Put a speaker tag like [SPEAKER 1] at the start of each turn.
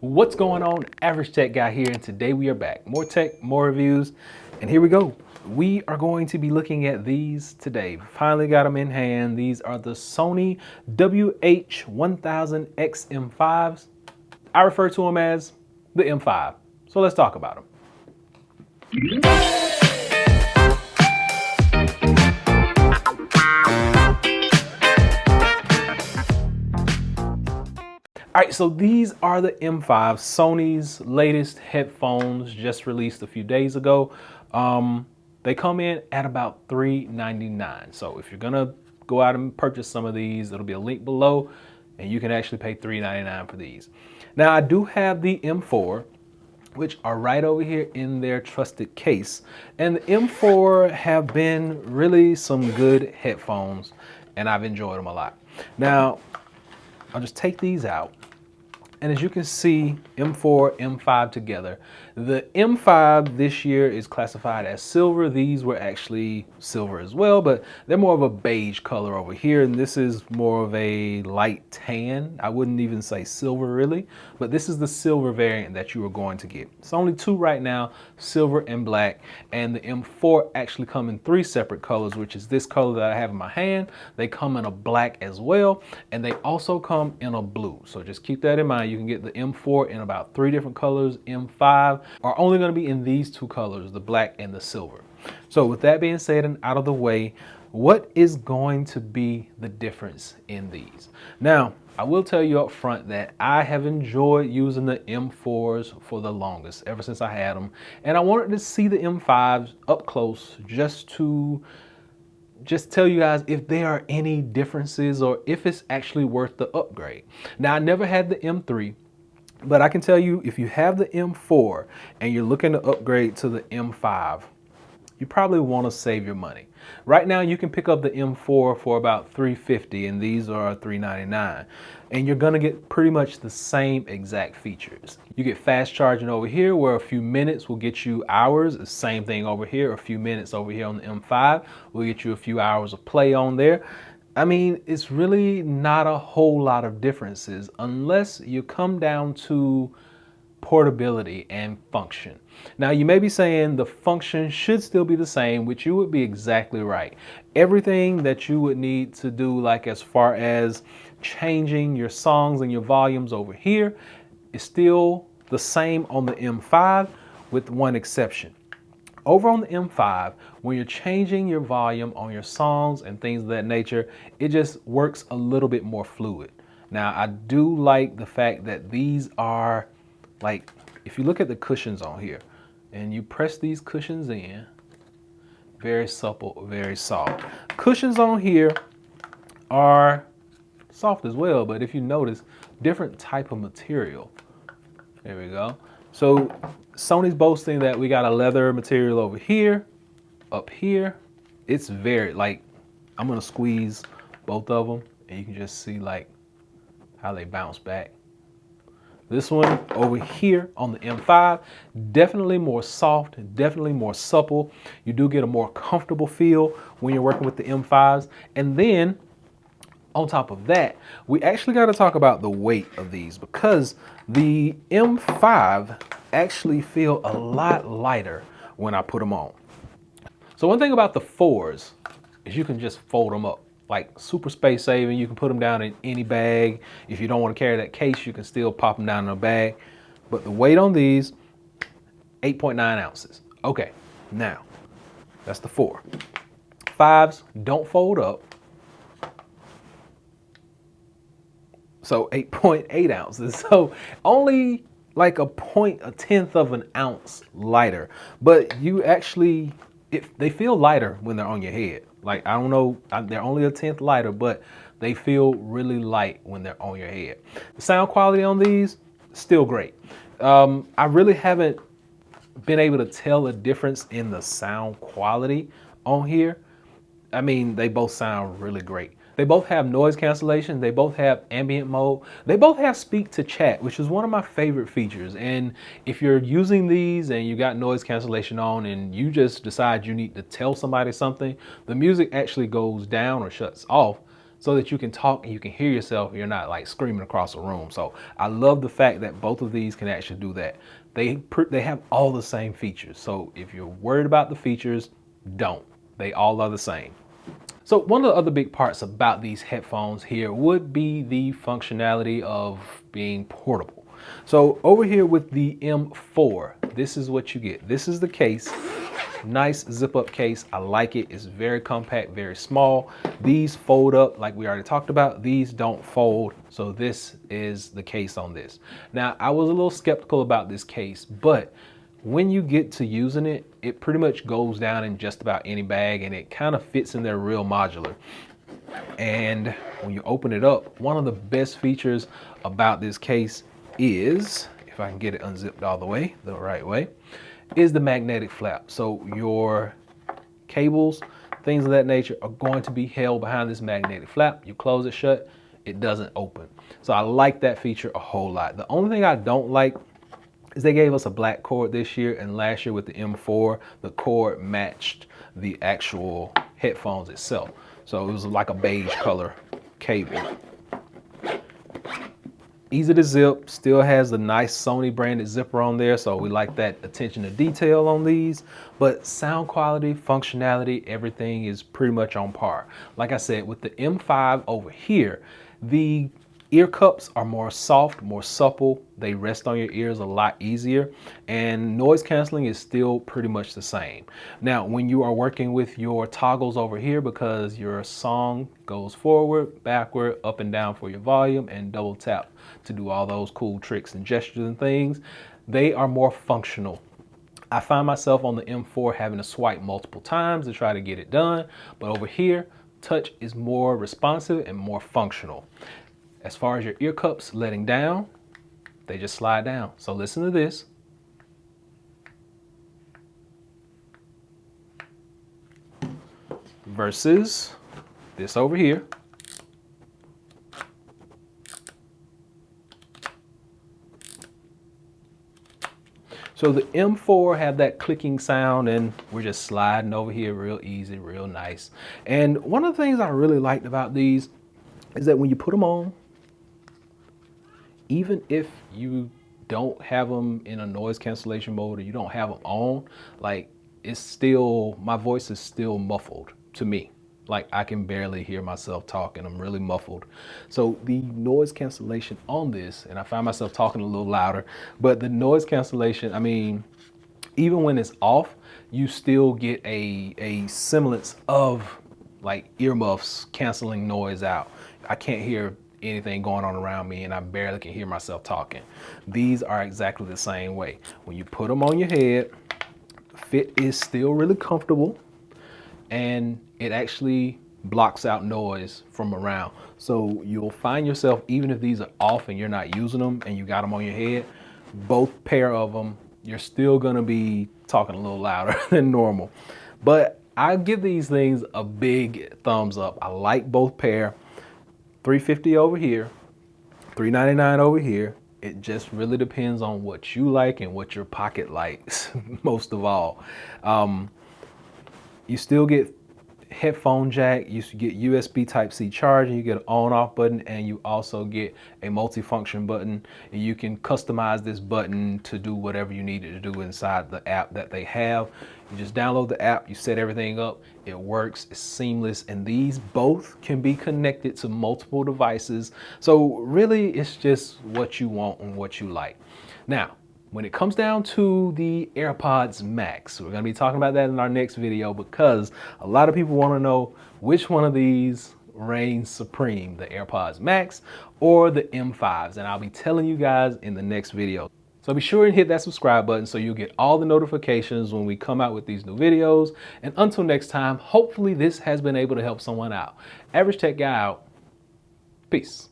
[SPEAKER 1] What's going on? Average Tech Guy here, and today we are back. More tech, more reviews, and here we go. We are going to be looking at these today. Finally got them in hand. These are the Sony WH-1000XM5s. I refer to them as the M5. So let's talk about them. All right, so these are the M5, Sony's latest headphones, just released a few days ago. They come in at about $399. So if you're gonna go out and purchase some of these, it'll be a link below, and you can actually pay $399 for these. Now I do have the M4, which are right over here in their trusted case. And the M4 have been really some good headphones, and I've enjoyed them a lot. Now, I'll just take these out. And as you can see, M4, M5 together. The M5 this year is classified as silver. These were actually silver as well, but they're more of a beige color over here. And this is more of a light tan. I wouldn't even say silver really, but this is the silver variant that you are going to get. It's only two right now, silver and black. And the M4 actually come in three separate colors, which is this color that I have in my hand. They come in a black as well, and they also come in a blue. So just keep that in mind. You can get the M4 in about three different colors. M5 are only going to be in these two colors, the black and the silver. So with that being said and out of the way, what is going to be the difference in these? Now, I will tell you up front that I have enjoyed using the M4s for the longest, ever since I had them. And I wanted to see the M5s up close just to tell you guys if there are any differences or if it's actually worth the upgrade. Now, I never had the M3, but I can tell you if you have the M4 and you're looking to upgrade to the M5, you probably want to save your money. Right now, you can pick up the M4 for about $350, and these are $399. And you're gonna get pretty much the same exact features. You get fast charging over here, where a few minutes will get you hours. The same thing over here, a few minutes over here on the M5 will get you a few hours of play on there. I mean, it's really not a whole lot of differences unless you come down to portability and function. Now, you may be saying the function should still be the same, which you would be exactly right. Everything that you would need to do, like as far as changing your songs and your volumes over here, is still the same on the M5 with one exception. Over on the M5, when you're changing your volume on your songs and things of that nature, it just works a little bit more fluid. Now, I do like the fact that these are, like, if you look at the cushions on here and you press these cushions in, very supple, very soft. Cushions on here are soft as well, but if you notice, different type of material. There we go. So Sony's boasting that we got a leather material over here, up here. It's very, like, I'm gonna squeeze both of them and you can just see like how they bounce back. This one over here on the M5, definitely more soft, definitely more supple. You do get a more comfortable feel when you're working with the M5s. And then on top of that, we actually got to talk about the weight of these, because the M5 actually feel a lot lighter when I put them on. So one thing about the 4s is you can just fold them up. Like super space saving, you can put them down in any bag. If you don't want to carry that case, you can still pop them down in a bag. But the weight on these, 8.9 ounces. Okay, now, that's the 4. 5s don't fold up. So 8.8 ounces. So only like a tenth of an ounce lighter. But you actually, they feel lighter when they're on your head. Like, I don't know, they're only a tenth lighter, but they feel really light when they're on your head. The sound quality on these, still great. I really haven't been able to tell a difference in the sound quality on here. I mean, they both sound really great. They both have noise cancellation. They both have ambient mode. They both have speak to chat, which is one of my favorite features. And if you're using these and you got noise cancellation on and you just decide you need to tell somebody something, the music actually goes down or shuts off so that you can talk and you can hear yourself. You're not like screaming across the room. So I love the fact that both of these can actually do that. They have all the same features. So if you're worried about the features, don't. They all are the same. So one of the other big parts about these headphones here would be the functionality of being portable. So over here with the M4, this is what you get. This is the case. Nice zip up case. I like it. It's very compact, very small. These fold up like we already talked about. These don't fold. So this is the case on this. Now, I was a little skeptical about this case, but when you get to using it, it pretty much goes down in just about any bag and it kind of fits in there real modular. And when you open it up, one of the best features about this case is, if I can get it unzipped all the way, the right way, is the magnetic flap. So your cables, things of that nature are going to be held behind this magnetic flap. You close it shut, it doesn't open. So I like that feature a whole lot. The only thing I don't like is they gave us a black cord this year, and last year with the M4, the cord matched the actual headphones itself. So it was like a beige color cable. Easy to zip, still has the nice Sony branded zipper on there, so we like that attention to detail on these. But sound quality, functionality, everything is pretty much on par. Like I said, with the M5 over here, the ear cups are more soft, more supple. They rest on your ears a lot easier, and noise canceling is still pretty much the same. Now, when you are working with your toggles over here, because your song goes forward, backward, up and down for your volume, and double tap to do all those cool tricks and gestures and things, they are more functional. I find myself on the M4 having to swipe multiple times to try to get it done, but over here, touch is more responsive and more functional. As far as your ear cups letting down, they just slide down. So listen to this. Versus this over here. So the M4 have that clicking sound, and we're just sliding over here real easy, real nice. And one of the things I really liked about these is that when you put them on, even if you don't have them in a noise cancellation mode or you don't have them on, like it's still, my voice is still muffled to me. Like I can barely hear myself talking. I'm really muffled. So the noise cancellation on this, and I find myself talking a little louder, but the noise cancellation, I mean, even when it's off, you still get a semblance of like earmuffs canceling noise out. I can't hear anything going on around me, and I barely can hear myself talking. These are exactly the same way. When you put them on your head, the fit is still really comfortable, and it actually blocks out noise from around. So you'll find yourself, even if these are off and you're not using them and you got them on your head, both pair of them, you're still gonna be talking a little louder than normal. But I give these things a big thumbs up. I like both pair. $350 over here, $399 over here. It just really depends on what you like and what your pocket likes most of all. You still get headphone jack, you get USB Type-C charging, you get an on-off button, and you also get a multifunction button. And you can customize this button to do whatever you need it to do inside the app that they have. You just download the app, you set everything up, it works, it's seamless, and these both can be connected to multiple devices. So really, it's just what you want and what you like. Now, when it comes down to the AirPods Max, we're gonna be talking about that in our next video, because a lot of people wanna know which one of these reigns supreme, the AirPods Max or the M5s, and I'll be telling you guys in the next video. So be sure and hit that subscribe button so you'll get all the notifications when we come out with these new videos. And until next time, hopefully this has been able to help someone out. Average Tech Guy out. Peace.